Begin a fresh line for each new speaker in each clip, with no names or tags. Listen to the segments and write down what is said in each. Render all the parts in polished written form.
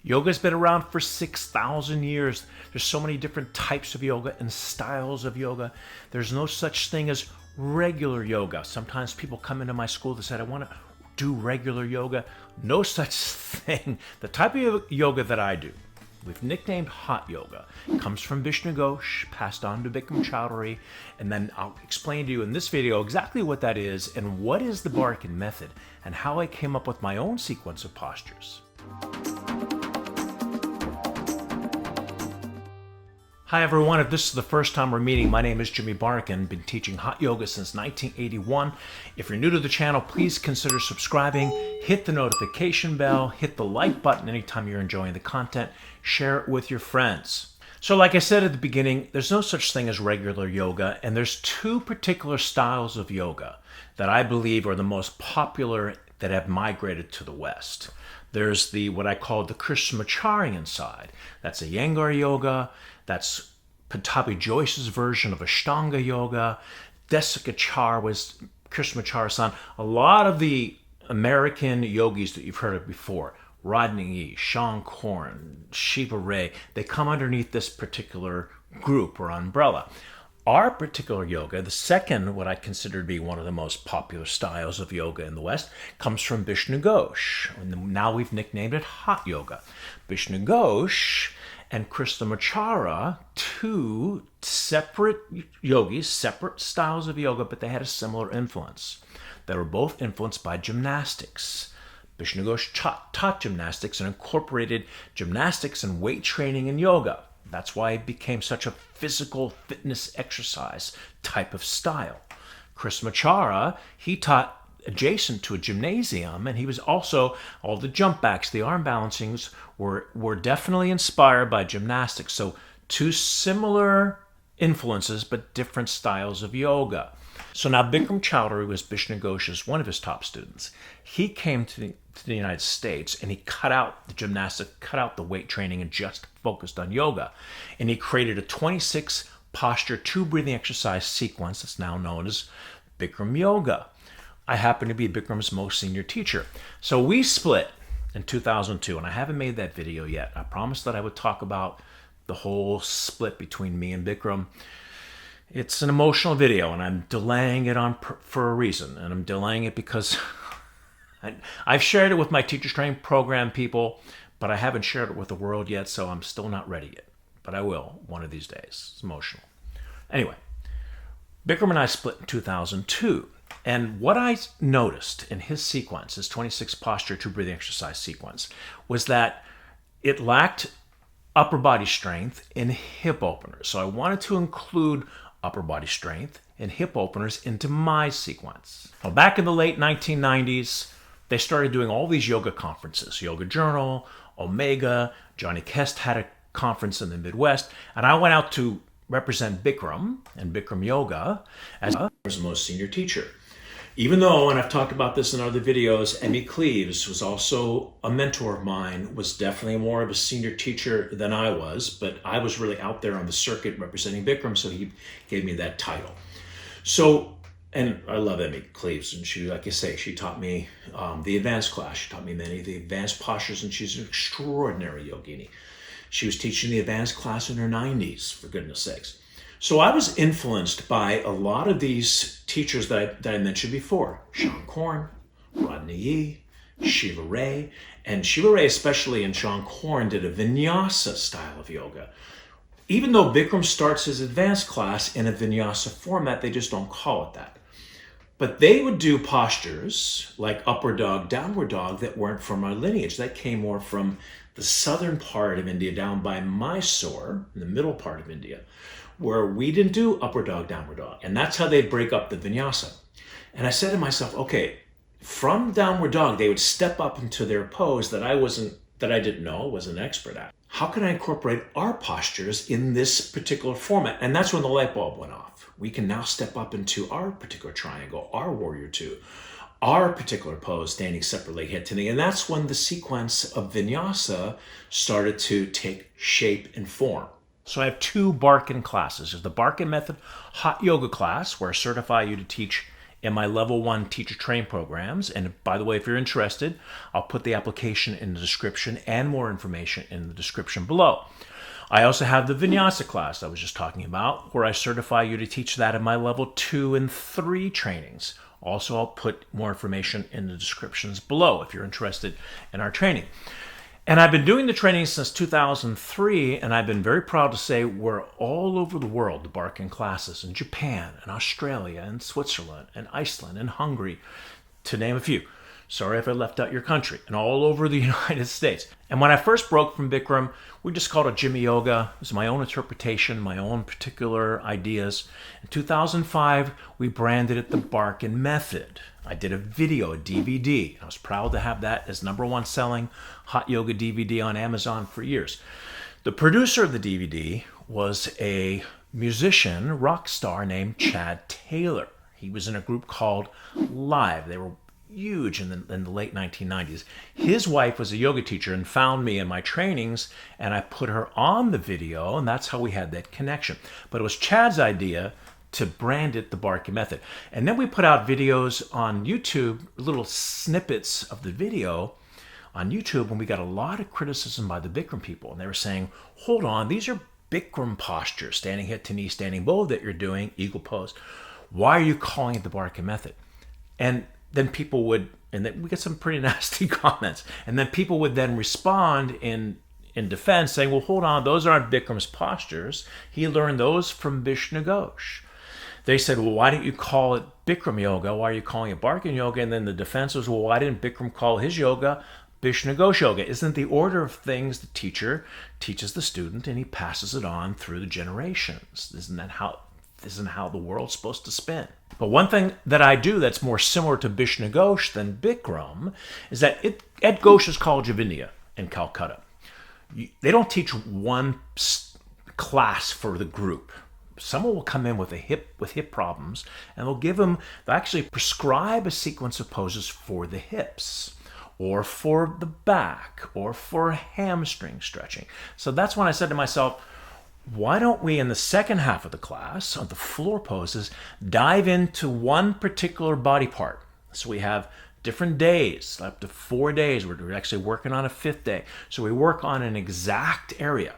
Yoga's been around for 6,000 years. There's so many different types of yoga and styles of yoga. There's no such thing as regular yoga. Sometimes people come into my school that said, I want to do regular yoga. No such thing. The type of yoga that I do, we've nicknamed Hot Yoga. It comes from Vishnu Ghosh, passed on to Bikram Yoga, and then I'll explain to you in this video exactly what that is and what is the Barkan Method and how I came up with my own sequence of postures. Hi everyone, if this is the first time we're meeting, my name is Jimmy Barkan. Been teaching Hot Yoga since 1981. If you're new to the channel, please consider subscribing, hit the notification bell, hit the like button anytime you're enjoying the content, share it with your friends. So like I said at the beginning, there's no such thing as regular yoga, and there's two particular styles of yoga that I believe are the most popular that have migrated to the West. There's the what I call the Krishnamacharyan side. That's Iyengar yoga. That's Pattabhi Jois's version of Ashtanga yoga. Desikachar was Krishnamacharya. A lot of the American yogis that you've heard of before, Rodney Yee, Sean Corn, Shiva Ray, they come underneath this particular group or umbrella. Our particular yoga, the second, what I consider to be one of the most popular styles of yoga in the West, comes from Vishnu Ghosh. And now we've nicknamed it Hot Yoga. Vishnu Ghosh and Krishnamacharya, two separate yogis, separate styles of yoga, but they had a similar influence. They were both influenced by gymnastics. Vishnu Ghosh taught gymnastics and incorporated gymnastics and weight training in yoga. That's why it became such a physical fitness exercise type of style. Krishnamacharya, he taught adjacent to a gymnasium, and he was also, all the jump backs, the arm balancings were definitely inspired by gymnastics. So two similar influences, but different styles of yoga. So now Bikram Yoga was Vishnu Ghosh's, one of his top students. He came to the United States and he cut out the gymnastics, cut out the weight training and just focused on yoga. And he created a 26 posture, 2 breathing exercise sequence that's now known as Bikram Yoga. I happen to be Bikram's most senior teacher. So we split in 2002, and I haven't made that video yet. I promised that I would talk about the whole split between me and Bikram. It's an emotional video, and I'm delaying it for a reason. And I'm delaying it because I've shared it with my teacher's training program people, but I haven't shared it with the world yet, so I'm still not ready yet. But I will one of these days. It's emotional. Anyway, Bikram and I split in 2002. And what I noticed in his sequence, his 26 posture, 2 breathing exercise sequence, was that it lacked upper body strength in hip openers. So I wanted to include upper body strength and hip openers into my sequence. Well, back in the late 1990s, they started doing all these yoga conferences, Yoga Journal, Omega, Johnny Kest had a conference in the Midwest, and I went out to represent Bikram and Bikram Yoga as the most senior teacher. Even though, and I've talked about this in other videos, Emmy Cleaves was also a mentor of mine, was definitely more of a senior teacher than I was, but I was really out there on the circuit representing Bikram, so he gave me that title. So, and I love Emmy Cleaves, and she, like I say, she taught me the advanced class. She taught me many of the advanced postures, and she's an extraordinary yogini. She was teaching the advanced class in her 90s, for goodness sakes. So I was influenced by a lot of these teachers that I mentioned before. Sean Corn, Rodney Yee, Shiva Ray, and Shiva Ray especially and Sean Corn did a vinyasa style of yoga. Even though Bikram starts his advanced class in a vinyasa format, they just don't call it that. But they would do postures like upward dog, downward dog that weren't from our lineage. That came more from the southern part of India, down by Mysore, in the middle part of India, where we didn't do upward dog, downward dog. And that's how they break up the vinyasa. And I said to myself, okay, from downward dog, they would step up into their pose that I didn't know, was an expert at. How can I incorporate our postures in this particular format? And that's when the light bulb went off. We can now step up into our particular triangle, our warrior two, our particular pose, standing separately, head to knee. And that's when the sequence of vinyasa started to take shape and form. So I have 2 Barkan classes. There's the Barkan Method Hot Yoga class, where I certify you to teach in my level 1 teacher training programs. And by the way, if you're interested, I'll put the application in the description and more information in the description below. I also have the Vinyasa class I was just talking about, where I certify you to teach that in my level 2 and 3 trainings. Also, I'll put more information in the descriptions below if you're interested in our training. And I've been doing the training since 2003, and I've been very proud to say we're all over the world, the Barkan classes, in Japan, and Australia, and Switzerland, and Iceland, and Hungary, to name a few. Sorry if I left out your country, and all over the United States. And when I first broke from Bikram, we just called it Jimmy Yoga. It was my own interpretation, my own particular ideas. In 2005, we branded it the Barkan Method. I did a video, a DVD. I was proud to have that as #1 selling hot yoga DVD on Amazon for years. The producer of the DVD was a musician, rock star named Chad Taylor. He was in a group called Live. They were huge in the late 1990s. His wife was a yoga teacher and found me in my trainings, and I put her on the video, and that's how we had that connection. But it was Chad's idea to brand it the Barkan Method. And then we put out videos on YouTube, little snippets of the video on YouTube, and we got a lot of criticism by the Bikram people. And they were saying, hold on, these are Bikram postures, standing hip to knee, standing bow that you're doing, eagle pose. Why are you calling it the Barkan Method? And then people would, and then we get some pretty nasty comments. And then people would then respond in defense saying, well, hold on, those aren't Bikram's postures. He learned those from Vishnu Ghosh. They said, well, why didn't you call it Bikram Yoga? Why are you calling it Barkan Yoga? And then the defense was, well, why didn't Bikram call his yoga Vishnu Ghosh Yoga? Isn't the order of things the teacher teaches the student and he passes it on through the generations? Isn't how the world's supposed to spin? But one thing that I do that's more similar to Vishnu Ghosh than Bikram is that at Ghosh's College of India in Calcutta, they don't teach one class for the group. Someone will come in with hip problems, and they'll actually prescribe a sequence of poses for the hips, or for the back, or for hamstring stretching. So that's when I said to myself, why don't we, in the second half of the class, on the floor poses, dive into one particular body part? So we have different days, up to 4 days. We're actually working on a 5th day. So we work on an exact area.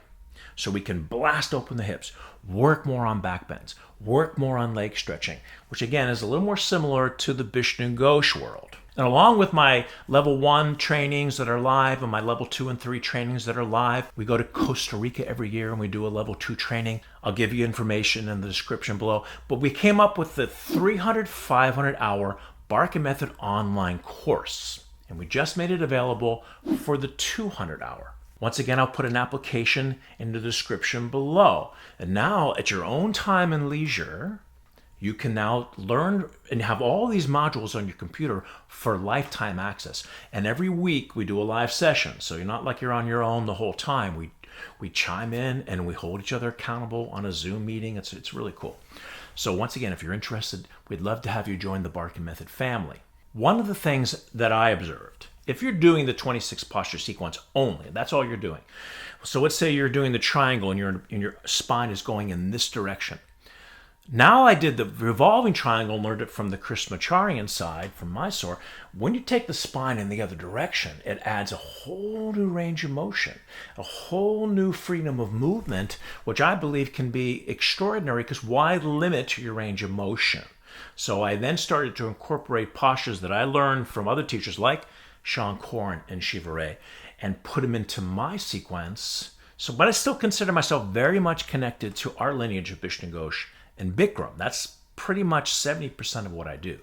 So we can blast open the hips, work more on back bends, work more on leg stretching, which again is a little more similar to the Vishnu Ghosh world. And along with my level 1 trainings that are live and my level 2 and 3 trainings that are live, we go to Costa Rica every year and we do a level 2 training. I'll give you information in the description below. But we came up with the 300, 500 hour Barkan Method online course. And we just made it available for the 200 hour. Once again, I'll put an application in the description below. And now, at your own time and leisure, you can now learn and have all these modules on your computer for lifetime access. And every week we do a live session. So you're not like you're on your own the whole time. We chime in and we hold each other accountable on a Zoom meeting. It's really cool. So once again, if you're interested, we'd love to have you join the Barkan Method family. One of the things that I observed, if you're doing the 26 posture sequence only, that's all you're doing. So let's say you're doing the triangle and your spine is going in this direction. Now I did the revolving triangle and learned it from the Krishnamacharyan side, from Mysore. When you take the spine in the other direction, it adds a whole new range of motion, a whole new freedom of movement, which I believe can be extraordinary, because why limit your range of motion? So I then started to incorporate postures that I learned from other teachers like Sean Corn and Shiva Ray and put them into my sequence. But I still consider myself very much connected to our lineage of Vishnu Ghosh and Bikram. That's pretty much 70% of what I do.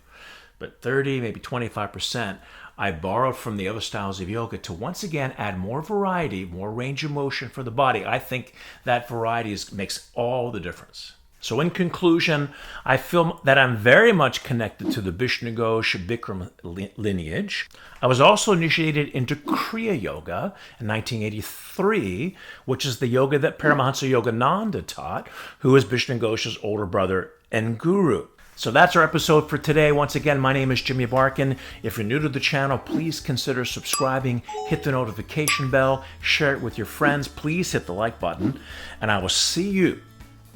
But 30, maybe 25%, I borrowed from the other styles of yoga to once again add more variety, more range of motion for the body. I think that variety makes all the difference. So in conclusion, I feel that I'm very much connected to the Vishnu Ghosh Bikram lineage. I was also initiated into Kriya Yoga in 1983, which is the yoga that Paramahansa Yogananda taught, who is Vishnu Ghosh's older brother and guru. So that's our episode for today. Once again, my name is Jimmy Barkan. If you're new to the channel, please consider subscribing, hit the notification bell, share it with your friends. Please hit the like button, and I will see you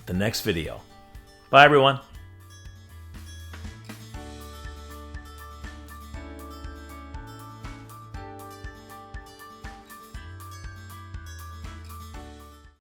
the next video. Bye, everyone.